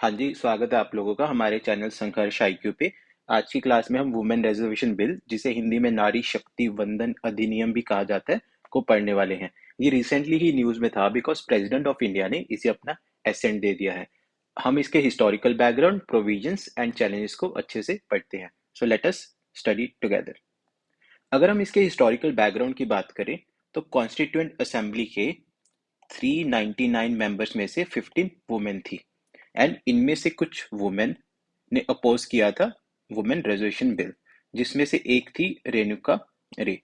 हाँ जी, स्वागत है आप लोगों का हमारे चैनल संघर्ष आईक्यू पे। आज की क्लास में हम वुमेन रिजर्वेशन बिल, जिसे हिंदी में नारी शक्ति वंदन अधिनियम भी कहा जाता है, को पढ़ने वाले हैं। ये रिसेंटली ही न्यूज में था बिकॉज प्रेसिडेंट ऑफ इंडिया ने इसे अपना एसेंट दे दिया है। हम इसके historical background, provisions and challenges को अच्छे से पढ़ते हैं। So let us study together. अगर हम इसके हिस्टोरिकल बैकग्राउंड की बात करें तो कॉन्स्टिट्यूएंट असेंबली के 399 मेंबर्स में से 15 वुमेन थी एंड इनमें से कुछ वुमेन ने अपोज किया था वुमेन रिजर्वेशन बिल, जिसमें से एक थी रेणुका रे,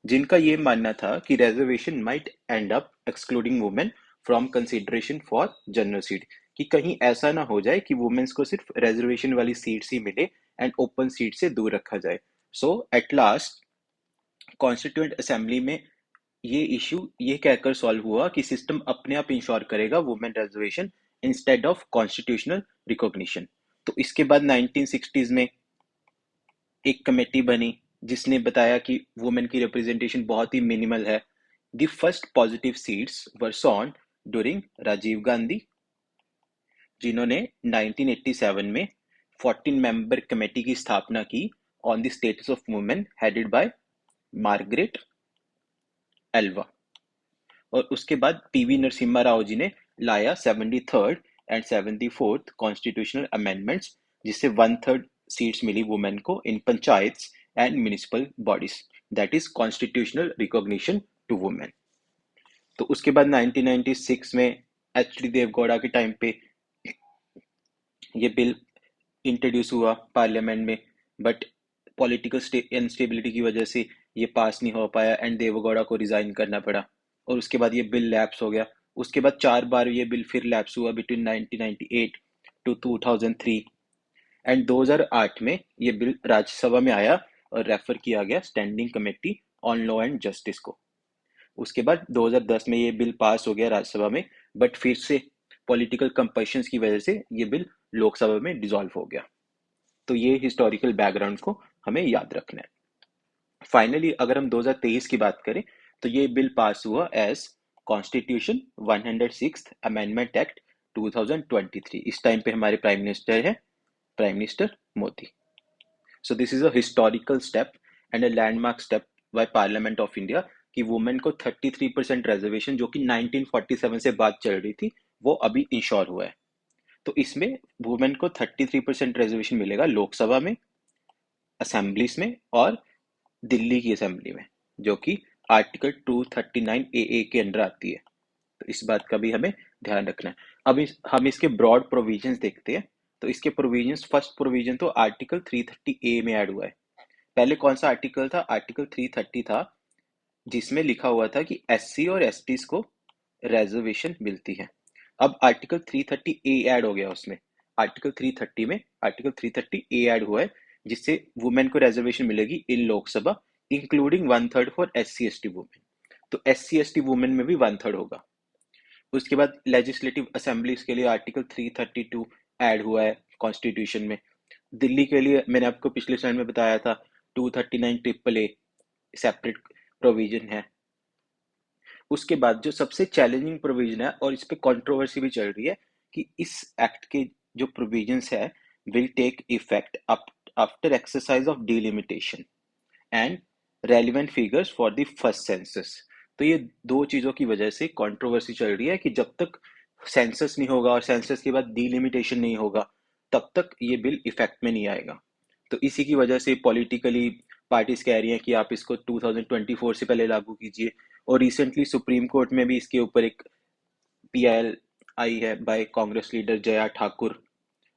जिनका ये मानना था कि reservation might and up excluding women from consideration for general seat, कि कहीं ऐसा ना हो जाए कि वुमेन्स को सिर्फ रिजर्वेशन वाली सीट्स ही मिले एंड ओपन सीट से दूर रखा जाए। सो एट लास्ट कॉन्स्टिट्यूएंट असेंबली में ये कहकर सॉल्व हुआ कि सिस्टम अपने आप इंश्योर करेगा women reservation instead of constitutional recognition. तो इसके बाद 1960s में एक कमेटी बनी जिसने बताया कि वुमेन की रिप्रेजेंटेशन बहुत ही मिनिमल है। The first positive seats were sown during Rajiv Gandhi, जिन्होंने 1987 में 14 मेंबर कमेटी की स्थापना की on the status of women headed by Margaret Alva. और उसके बाद पीवी नरसिम्हा राव जी ने लाया 73rd and 74th constitutional amendments, जिससे 1/3 सीट्स मिली वुमेन को in panchayats and municipal bodies, that is constitutional recognition to women. तो उसके बाद 1996 में एच डी देवगौड़ा के टाइम पे ये बिल इंट्रोड्यूस हुआ पार्लियामेंट में, बट पॉलिटिकल इंस्टेबिलिटी की वजह से ये पास नहीं हो पाया एंड देवगौड़ा को रिजाइन करना पड़ा। और उसके बाद ये बिल लैप्स हो गया। उसके बाद 4 बार ये बिल फिर लैप्स हुआ बिटवीन 1998 टू 2003 एंड 2008 में ये बिल राज्यसभा में आया और रेफर किया गया standing committee on law and justice को। उसके बाद 2010 में ये बिल पास हो गया राज्यसभा में, बट फिर से पॉलिटिकल कंपल्शंस की वजह से ये बिल लोकसभा में डिसॉल्व हो गया। तो ये हिस्टोरिकल बैकग्राउंड को हमें याद रखना है। फाइनली अगर हम 2023 की बात करें तो ये बिल पास हुआ as constitution 106th amendment act 2023। इस टाइम पे हमारे प्राइम मिनिस्टर है prime minister Modi. So this is a historical step and a landmark step by parliament of India कि वुमेन को 33% रिजर्वेशन, जो कि 1947 से बात चल रही थी, वो अभी इंश्योर हुआ है। तो इसमें वुमेन को 33% रिजर्वेशन मिलेगा लोकसभा में, असेंबलीज में और दिल्ली की असेंबली में, जो कि आर्टिकल 239 ए के अंडर आती है। तो इस बात का भी हमें ध्यान रखना है। अब हम इसके ब्रॉड प्रोविजंस देखते हैं। तो इसके प्रोविजंस, फर्स्ट प्रोविजन तो आर्टिकल 330 ए में ऐड हुआ है। पहले कौन सा आर्टिकल था? आर्टिकल 330 था, जिसमें लिखा हुआ था कि एससी और एसटीज को रिजर्वेशन मिलती है। अब आर्टिकल 330 ए ऐड हो गया उसमें। आर्टिकल 330 में आर्टिकल 330 ए ऐड हुआ है, जिससे वुमेन को रिजर्वेशन मिलेगी in Lok Sabha, including 1/3 for SC ST women. तो एससी एसटी वुमेन में भी 1/3 होगा। उसके बाद लेजिस्लेटिव असेंबलीज के लिए आर्टिकल 332 ऐड हुआ है कॉन्स्टिट्यूशन में। दिल्ली के लिए मैंने आपको पिछले स्लाइड में बताया था 239 ट्रिपल ए सेपरेट प्रोविजन है। उसके बाद जो सबसे चैलेंजिंग प्रोविजन है और इस पे कंट्रोवर्सी भी चल रही है कि इस एक्ट के जो प्रोविजंस है will take effect after exercise of delimitation and relevant figures for the first census. तो ये दो चीजों की वजह से कंट्रोवर्सी चल रही है कि जब तक सेंसस नहीं होगा और सेंसस के बाद डिलिमिटेशन नहीं होगा, तब तक ये बिल इफेक्ट में नहीं आएगा। तो इसी की वजह से पॉलिटिकली पार्टीज कह रही हैं कि आप इसको 2024 से पहले लागू कीजिए। और रिसेंटली सुप्रीम कोर्ट में भी इसके ऊपर एक पीआईएल आई है बाय कांग्रेस लीडर जया ठाकुर,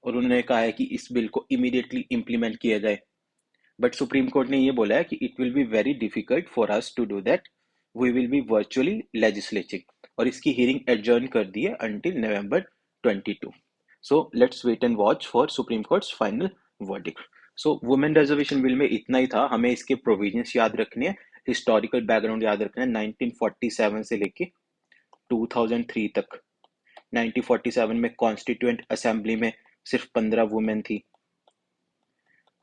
और उन्होंने कहा है कि इस बिल को इमीडिएटली इम्प्लीमेंट किया जाए। बट सुप्रीम कोर्ट ने ये बोला है कि it will be very difficult for us to do that, we will be virtually legislating, और इसकी हियरिंग एडजर्न कर दी है until November 22। So let's wait and watch for Supreme Court's final verdict. So women reservation bill में इतना ही था। हमें इसके प्रोविजंस याद रखने हैं, हिस्टोरिकल बैकग्राउंड याद रखना है 1947 से लेके 2003 तक। 1947 में कॉन्स्टिट्यूएंट असेंबली में सिर्फ 15 वुमेन थी।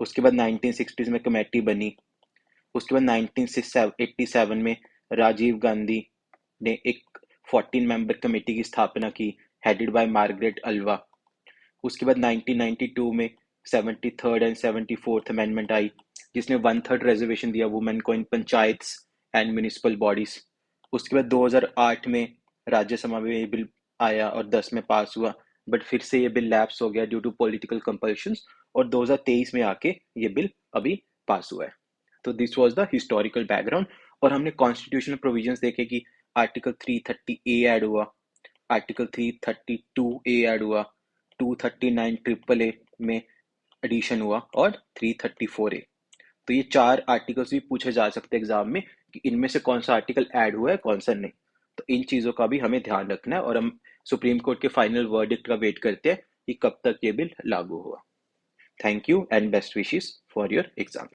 उसके बाद 1960s में कमेटी बनी। उसके बाद 1987 में राजीव गांधी ने एक 14 मेंबर कमेटी की स्थापना की हेडेड बाय मार्गरेट अल्वा, उसके बाद 1992 में 73rd एंड 74th अमेंडमेंट आई, जिसने 1/3 रिजर्वेशन दिया वुमेन को in panchayats and municipal bodies. उसके बाद 2008 में राज्यसभा में ये बिल आया और 10 में पास हुआ, बट फिर से ये बिल लैप्स हो गया ड्यू टू पॉलिटिकल कंपल्शंस, और 2023 में आके ये बिल अभी पास हुआ है। तो this was the historical background. और हमने कॉन्स्टिट्यूशनल प्रोविजंस देखे कि आर्टिकल 330A ऐड हुआ, आर्टिकल 332A ऐड हुआ, 239 ट्रिपल ए में एडिशन हुआ, और 334A। तो ये 4 आर्टिकल्स भी पूछे जा सकते हैं एग्जाम में कि इनमें से कौन सा आर्टिकल ऐड हुआ है, कौन सा नहीं। तो इन चीज़ों का भी हमें ध्यान रखना है, और हम सुप्रीम कोर्ट के फाइनल वर्डिक्ट का वेट करते हैं कि कब तक ये बिल लागू हुआ। Thank you and best wishes for your exam.